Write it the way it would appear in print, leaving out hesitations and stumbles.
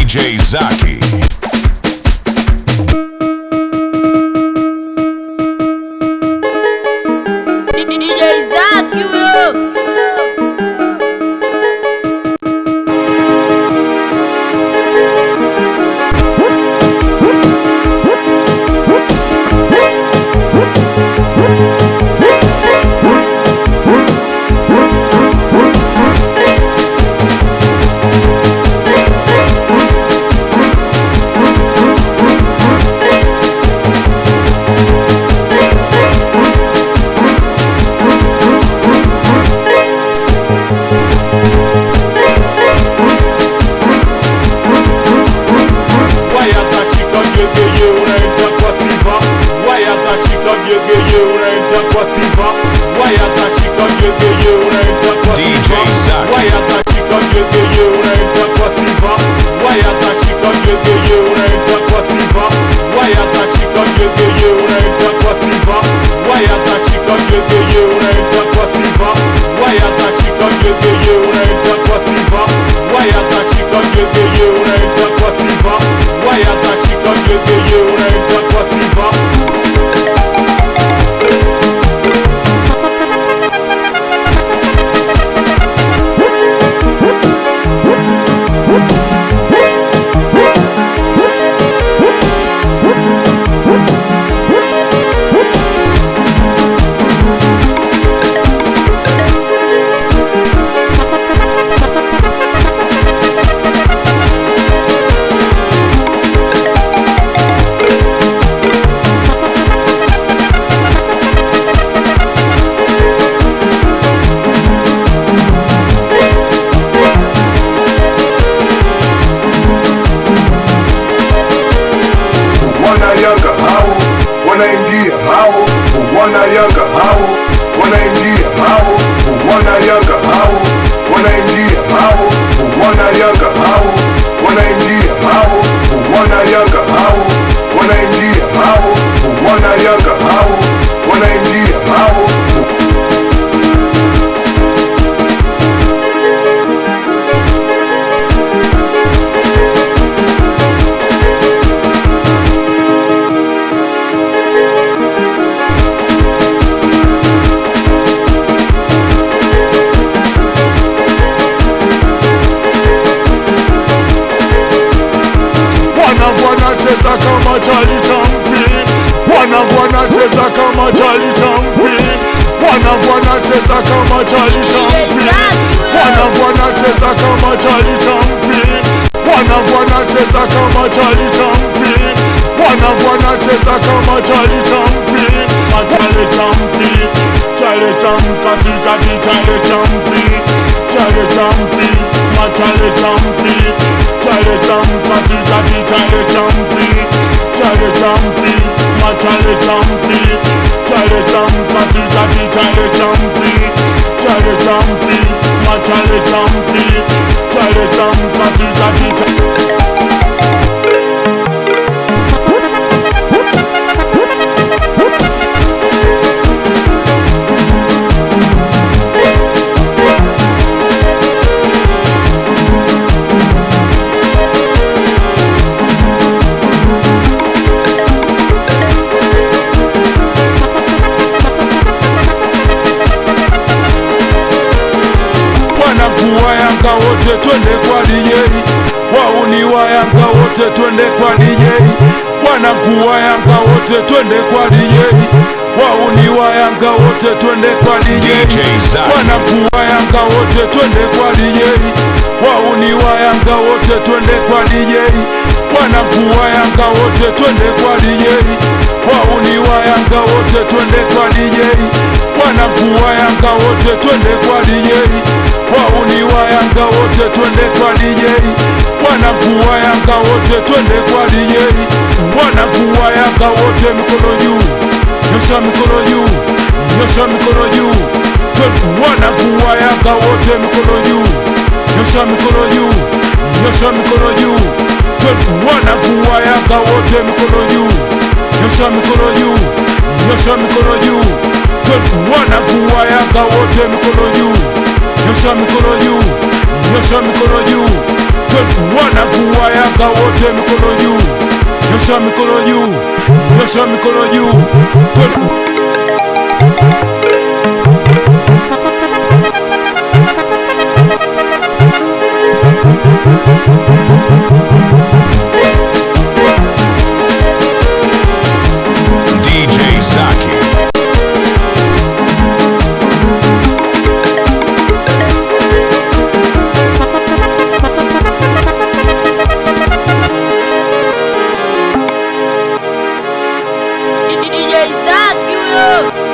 DJ Zaki. DJ Zaki huyo. Twende kwa DJ, wauni wa Yanga wote twende kwa DJ, wanangu wa Yanga wote twende kwa DJ, wauni wa Yanga wote twende kwa DJ, wanangu wa Yanga wote twende kwa DJ, wauni wa Yanga wote twende kwa DJ, wanangu wa Yanga wote twende kwa DJ, wauni wa Yanga wote twende kwa DJ, wanangu wa Yanga wote twende kwa DJ, wauni wa Yanga wote twende kwa DJ, wanangu wa Yanga wote twende kwa DJ, wanangu wa Yanga wote mikono juu, nyosha mikono juu, nyosha mikono juu, wanangu wa Yanga wote mikono juu, nyosha mikono juu, nyosha mikono juu, wanangu wa Yanga wote mikono juu, nyosha mikono juu, nyosha mikono juu, wanangu wa Yanga wote mikono juu, nyosha mikono juu, nyosha mikono juu, Wanangu wa Yanga wote mikono juu, nyosha mikono juu, nyosha mikono juu. DJ Zaki. DJ Zaki huyo.